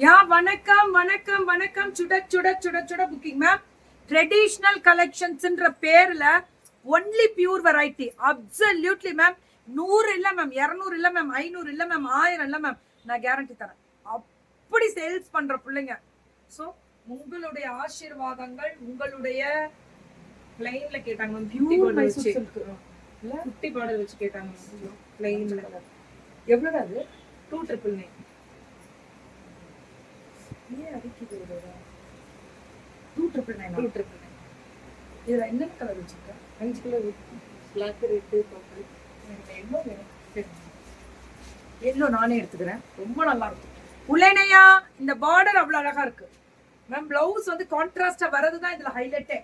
யா வணக்கம் வணக்கம் வணக்கம். சுட சுட சுட சுட புக்கிங் மேம். ட்ரெடிஷ்னல் கலெக்ஷன்ஸ்ன்ற பேர்ல only pure variety. Absolutely ma'am. 100 இல்ல மேம், 200 இல்ல மேம், 500 இல்ல மேம், 1000 இல்ல மேம். நான் கேரண்டி தரேன். அப்படி சேல்ஸ் பண்ற பிள்ளைங்க. ஸோ உங்களுடைய ஆசீர்வாதங்கள், உங்களுடைய பிளைன்ல கேட்டாங்க மேம். பியூட்டி பார்டர் வச்சு இல்ல பியூட்டி பார்டர் வச்சு கேட்டாங்க மேம். பிளைன்ல எவ்வளவு அது? 2999. ஏன் அடிக்குது? 299. இதுல என்ன கலர் வச்சிருக்க? 5 colour black, red, purple. Yellow வேணும். எல்லோ நானே எடுத்துக்கிறேன். ரொம்ப நல்லா இருக்கு. உள்ளேனையா இந்த பார்டர் அவ்வளவு அழகா இருக்கு மேம். பிளவுஸ் வந்து கான்ட்ராஸ்டா வரதுதான் இதுல ஹைலைட்டே.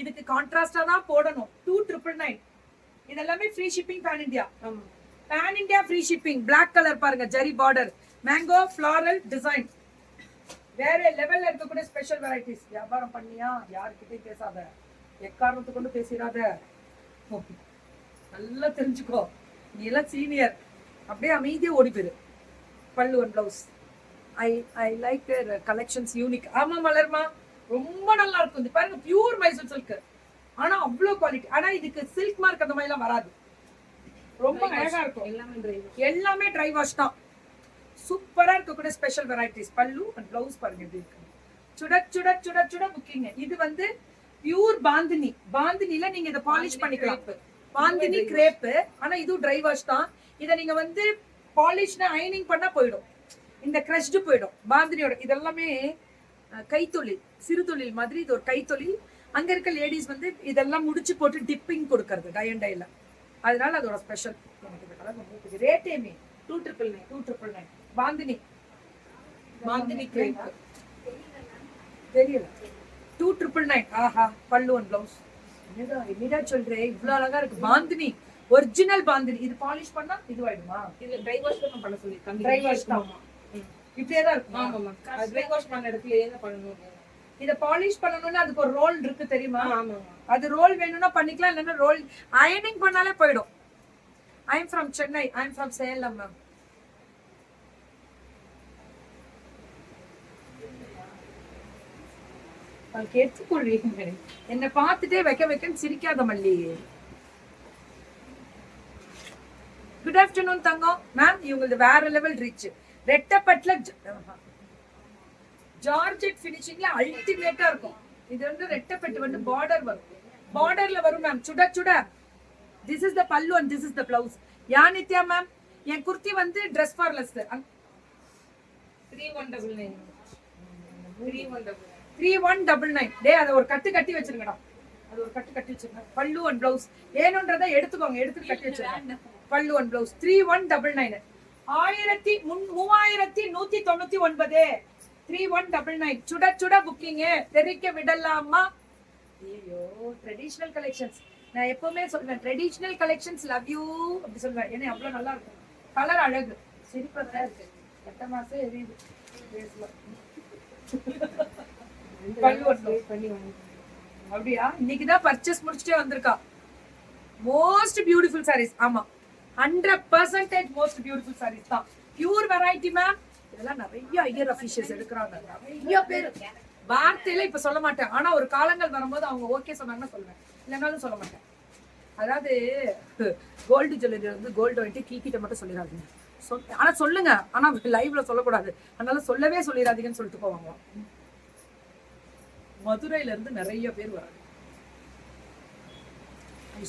இதுக்கு கான்ட்ராஸ்டா தான் போடணும். 2999. இதெல்லாமே free shipping pan India. Pan India free shipping. Black colour பாருங்க, zari border, mango floral design. வேற லெவல்ல இருக்கக்கூடிய ஸ்பெஷல் வெரைட்டிஸ். வியாபாரம் பண்ணியா யாருக்கிட்டையும் பேசாத, எக்காரணத்தை கொண்டு பேசிடாத. நல்லா தெரிஞ்சுக்கோ, நீ எல்லாம் சீனியர். அப்படியே அமைதியா ஓடி போயிரு. பல்லு and blouse. I like collections unique. ஆமா மலர்மா, ரொம்ப நல்லா இருக்கும். இது பாருங்க, பியூர் மைசூர் சில்க். ஆனா அவ்வளவு குவாலிட்டி. ஆனா இதுக்கு சில்க் மார்க் அந்த மாதிரி எல்லாம் வராது. ரொம்ப அழகா இருக்கும். எல்லாமே ட்ரை வாஷ் தான். சூப்பரா இருக்கக்கூடிய ஸ்பெஷல் வெரைட்டிஸ். பல்லு அண்ட் பிளவுஸ் பாருங்க எப்படி இருக்கு. சுட சுட சுட சுட புக்கிங். இது வந்து பியூர் பாந்தினி. பாந்தினில நீங்க இதை பாலிஷ் பண்ணிக்கலாம். பாந்தினி கிரேப். ஆனா இதுவும் ட்ரை வாஷ் தான். இதை நீங்க வந்து பாலிஷ்னா அயனிங் பண்ணா போயிடும். இந்த கிரஷ்டு போயிடும். பாந்தினியோட இதெல்லாமே கைத்தொழில், சிறு தொழில் மாதிரி. இது ஒரு கைத்தொழில். அங்க இருக்க லேடிஸ் வந்து இதெல்லாம் முடிச்சு போட்டு டிப்பிங் கொடுக்கறது டை அண்ட் டைல. அதனால அதோட ஸ்பெஷல். எனக்கு இந்த கலர் ரொம்ப பிடிக்கும். ரேட்டேமே 2999. பாந்தினி. பாந்தினி கிரேப் தெரியல. 2999. ஆஹா. பல்லு அண்ட் பிளவுஸ். என்னடா சொல்றேன், இவ்வளவு அழகா இருக்கு. பாந்தினி, ஒரிஜினல் பாந்தினி. இது பாலிஷ் பண்ணா இதுவாயிடுமா? இது ட்ரை வாஷ் தான் பண்ண சொல்லிருக்காங்க. ட்ரை வாஷ் தான். இப்படியே தான் இருக்கும். ஆமா மேம். ட்ரை வாஷ் பண்ண இடத்துல என்ன பண்ணணும்? இத பாலிஷ் பண்ணனும்னா அதுக்கு ஒரு ரோல் இருக்கு தெரியுமா? ஆமா. அது ரோல் வேணும்னா பண்ணிக்கலாம், இல்லன்னா ரோல் அயனிங் பண்ணாலே போய்டும். I am from Chennai. I am from Salem ma'am. கேட்டுக்கொள்றீங்க. என்ன பார்த்துட்டே வைக்கன்னு சிரிக்காத மல்லி. குட் ஆஃப்டர்நூன் தங்கம். மேம் இவங்களது வேற லெவல் ரீச். ரெட்டப்பட்ல ஜார்ஜெட் ஃபினிஷிங்ல அல்டிமேட்டா இருக்கும். இது வந்து ரெட்டப்பட்டு வந்து பார்டர் வரும். பார்டர்ல வரும் மேம். சுட சுட. This is the pallu and this is the blouse. Yeah Nithya ma'am, என் குர்த்தி வந்து Dress for Less. 3199. 3199. டே அத ஒரு கட்டு கட்டி வச்சிருங்கடா. அது ஒரு கட்டு கட்டி வச்சிருங்க. பல்லு அண்ட் பிளவுஸ் வேணும்ன்றத எடுத்துக்கோங்க. எடுத்து கட்டி வச்சிருங்க. பல்லு அண்ட் பிளவுஸ் 3199. 3199. 3199. சுட சுட புக்கிங். தெரிக்க விடலாமா? ஐயோ, ட்ரெடிஷனல் கலெக்ஷன்ஸ். நான் எப்பவுமே சொல்றேன், ட்ரெடிஷனல் கலெக்ஷன்ஸ் லவ் யூ அப்படி சொல்றேன். ஏன்னா அவ்வளவு நல்லா இருக்கும். கலர் அழகு. சிரிப்பா இருக்கு. 8 மாசம் எரியுது. அப்படியா? இன்னைக்குதான் பர்ச்சேஸ் முடிச்சுட்டே வந்திருக்கா. Most beautiful saris. ஆமா, 100% மோஸ்ட் பியூட்டிஃபுல் சாரீஸ் தான். Pure variety ma'am. இதெல்லாம் நிறைய ஐயர் அபிஷியல்ஸ் எடுக்கிறாங்க. நிறைய பேர் வார்த்தையில இப்ப சொல்ல மாட்டேன். ஆனா ஒரு காலங்கள் வரும்போது அவங்க ஓகே சொன்னாங்கன்னா சொல்லுவேன், இல்லைனாலும் சொல்ல மாட்டேன். அதாவது கோல்டு ஜுவல்லரி வந்து கோல்டு வாங்கிட்டு கீக்கிட்ட மட்டும் சொல்லிடாதீங்க. ஆனா சொல்லுங்க, ஆனா லைவ்ல சொல்லக்கூடாது. அதனால சொல்லவே சொல்லிடாதீங்கன்னு சொல்லிட்டு போவாங்க. மதுரையில இருந்து நிறைய பேர் வராங்க.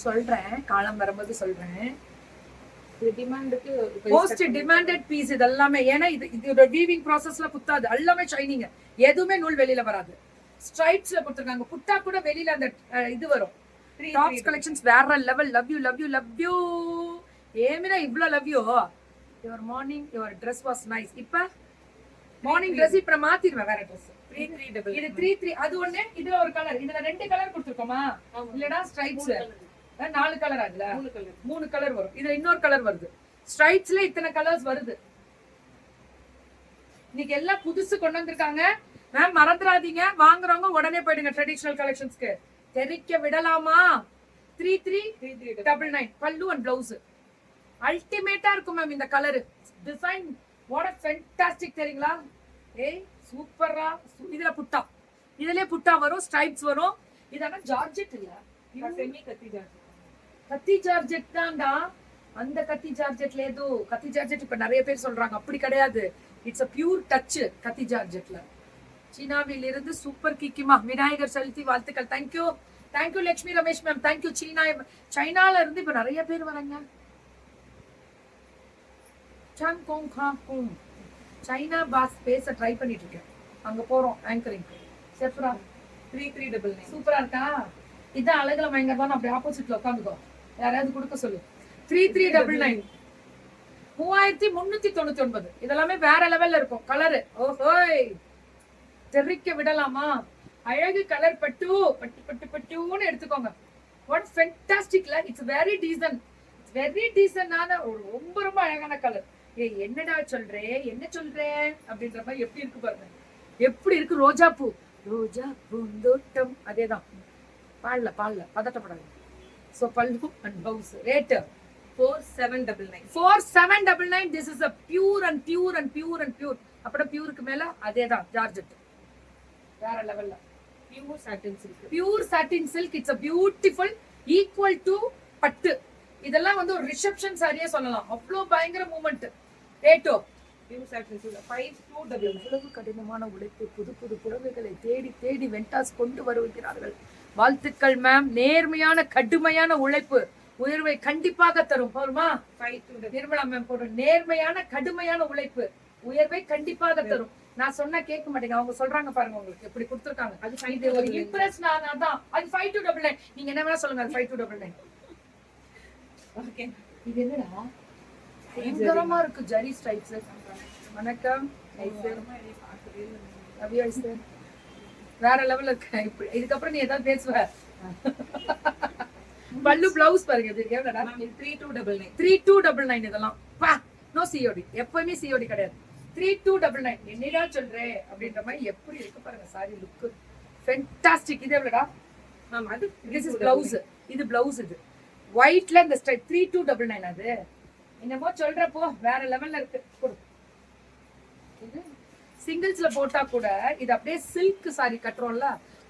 சொல்றேன், காலம் வரும்போது சொல்றேன். டிமாண்டுக்கு மோஸ்ட் டிமாண்டட் பீஸ் இது எல்லாமே. ஏன்னா இதோட வீவிங் ப்ராசஸ்ல குத்தாது. எல்லாமே ஷைனிங். எதுவுமே நூல் வெளியில வராது. ஸ்ட்ரைப்ஸ்ல கொடுத்துருக்காங்க. புட்டா கூட வெளியில அந்த இது வரும். டாப்ஸ் கலெக்ஷன்ஸ் வேற level. Love you love you love you. ஏமினா இவ்ளோ love you. Your morning your dress was nice. இப்ப மார்னிங் ட்ரெஸ் இப்ப மாத்திடுவேன், வேற ட்ரெஸ். 3399. இது 33. அது ஒண்ணு. இதுல ஒரு கலர். இதுல 2 கலர் கொடுத்துருக்கோமா? இல்லடா ஸ்ட்ரைப்ஸ் 4 கலர். அதுல 3 கலர் வரும். இதுல இன்னொரு கலர் வருது. ஸ்ட்ரைப்ஸ்ல இத்தனை கலர்ஸ் வருது. இன்னைக்கு எல்லாம் புதுசு கொண்டு வந்திருக்காங்க மேம். மறந்துடாதீங்க, வாங்குறவங்க உடனே போயிடுங்க ட்ரெடிஷனல் கலெக்ஷன்ஸ்க்கு. தெரிக்க விடலாமா? 3399. பல்லு அண்ட் பிளவுஸ் அல்டிமேட்டா இருக்கும் மேம். இந்த colour design what a fantastic தெரியுங்களா? ஏய் சூப்பரா. இதுல புட்டா, இதுலயே புட்டா வரும், ஸ்ட்ரைப்ஸ் வரும். இதெல்லாம் ஜார்ஜெட் இல்ல, செமி கத்தி ஜார்ஜெட். கத்தி ஜார்ஜெட் தான்டா. அந்த கத்தி ஜார்ஜெட்ல ஏதோ கத்தி ஜார்ஜெட் இப்ப நிறைய பேர் சொல்றாங்க, அப்படி கிடையாது. இட்ஸ் a பியூர் டச் கத்தி ஜார்ஜெட்ல. சீனாவில் இருந்து சூப்பர் கிக்கிமா, விநாயகர் சதுர்த்தி வாழ்த்துக்கள். Thank you thank you Lakshmi Ramesh ma'am, thank you. சைனால இருந்து இப்ப நிறைய பேர் வராங்க. சாங் கோங் கா கோங் சைனா பாஸ் பேச ட்ரை பண்ணிட்டு இருக்கேன். அங்க போறோம் ஆங்கரிங். செப்ரா 3399. சூப்பரா இருக்கா? இதான் அழகுல பயங்கரமான, அப்படி ஆப்போசிட்ல உட்காந்துக்கோ. யாராவது கொடுக்க சொல்லு. 3399 3399. இதெல்லாமே வேற லெவல்ல இருக்கும். கலரு ஓஹோய் தெரிக்க விடலாமா? அழகு கலர் பட்டு பட்டு பட்டு பட்டுன்னு எடுத்துக்கோங்க. வாட் ஃபென்டாஸ்டிக்ல. It's very decent, it's very டீசன்டான ஒரு ரொம்ப ரொம்ப அழகான கலர். ஏய் என்னடா சொல்றே, என்ன சொல்றேன் அப்படின்ற மாதிரி எப்படி இருக்கு பாருங்க. எப்படி இருக்கு? ரோஜா பூ, ரோஜா பூந்தோட்டம். அதேதான். பாடல பதட்டப்படாது. சோ பல்லு and blouse rate 4799. 4799. This is a pure and pure and pure and pure. அப்புறம் பியூருக்கு மேல அதேதான் ஜார்ஜெட். வேற லெவல்ல pure satin silk. Pure satin silk. It's a beautiful equal to பட்டு. இதெல்லாம் வந்து ஒரு ரிசப்ஷன் சாரியே சொல்லலாம். அவ்வளோ பயங்கர மூமெண்ட். ரேட்டோ பியூர் சாட்டின் சில்க் 5299. எவ்வளவு கடினமான உழைப்பு. புது புது புடவைகளை தேடி தேடி வெண்டாஸ் கொண்டு வருகிறார்கள். வாழ்த்துக்கள் மேம். நேர்மையான கடுமையான உழைப்பு உயர்வை கண்டிப்பாக தரும். போருமா? 5299. நிர்மலா மேம் போடுற நேர்மையான கடுமையான உழைப்பு உயர்வை கண்டிப்பாக தரும். நான் சொன்னா கேட்க மாட்டேங்க. அவங்க சொல்றாங்க பாருங்க, உங்களுக்கு எப்படி கொடுத்துருக்காங்க. அது இது ஒரு இம்ப்ரெஸ். நான் தான் அது 5299. நீங்க என்ன வேணா சொல்லுங்க. அது 5299. ஓகே. இது என்னடா பயங்கரமா இருக்கு. ஜரி ஸ்ட்ரைப்ஸ். வணக்கம் வேற லெவல்ல இருக்கு. இதுக்கப்புறம் நீ ஏதாவது பேசுவ. பல்லு பிளவுஸ் பாருங்க. இது எவ்வளவுடா? 3299. 3299. இதெல்லாம் பா நோ சிஓடி. எப்பவுமே சிஓடி கிடையாது. 3299. என்னடா சொல்றே அப்படின்ற மாதிரி எப்படி இருக்கு பாருங்க. Sorry look fantastic. இது எவ்வளவுடா? மேம் அது திஸ் இஸ் பிளவுஸ். இது பிளவுஸ். இது ஒயிட்ல இந்த ஸ்டைல் 3299. அது என்னமோ சொல்றப்போ வேற லெவல்ல இருக்கு. இது சிங்கிள்ஸ்ல போட்டா கூட இது அப்படியே சில்க் சாரி கட்டுறோம்ல,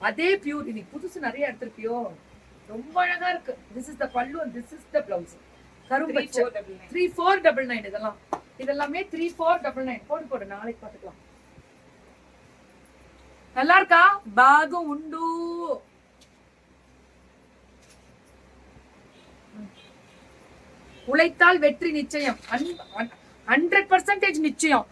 அதே பியூர். இன்னைக்கு புதுசு நிறைய எடுத்திருப்பியோ. ரொம்ப அழகா இருக்கு. திஸ் இஸ் த பல்லு and this is the blouse. கரும்பச்சை 3499. இதெல்லாமே 3499. போடு நாளைக்கு பாத்துக்கலாம். நல்லா இருக்கா? பாகம் உண்டு. உழைத்தால் வெற்றி நிச்சயம். 100% நிச்சயம்.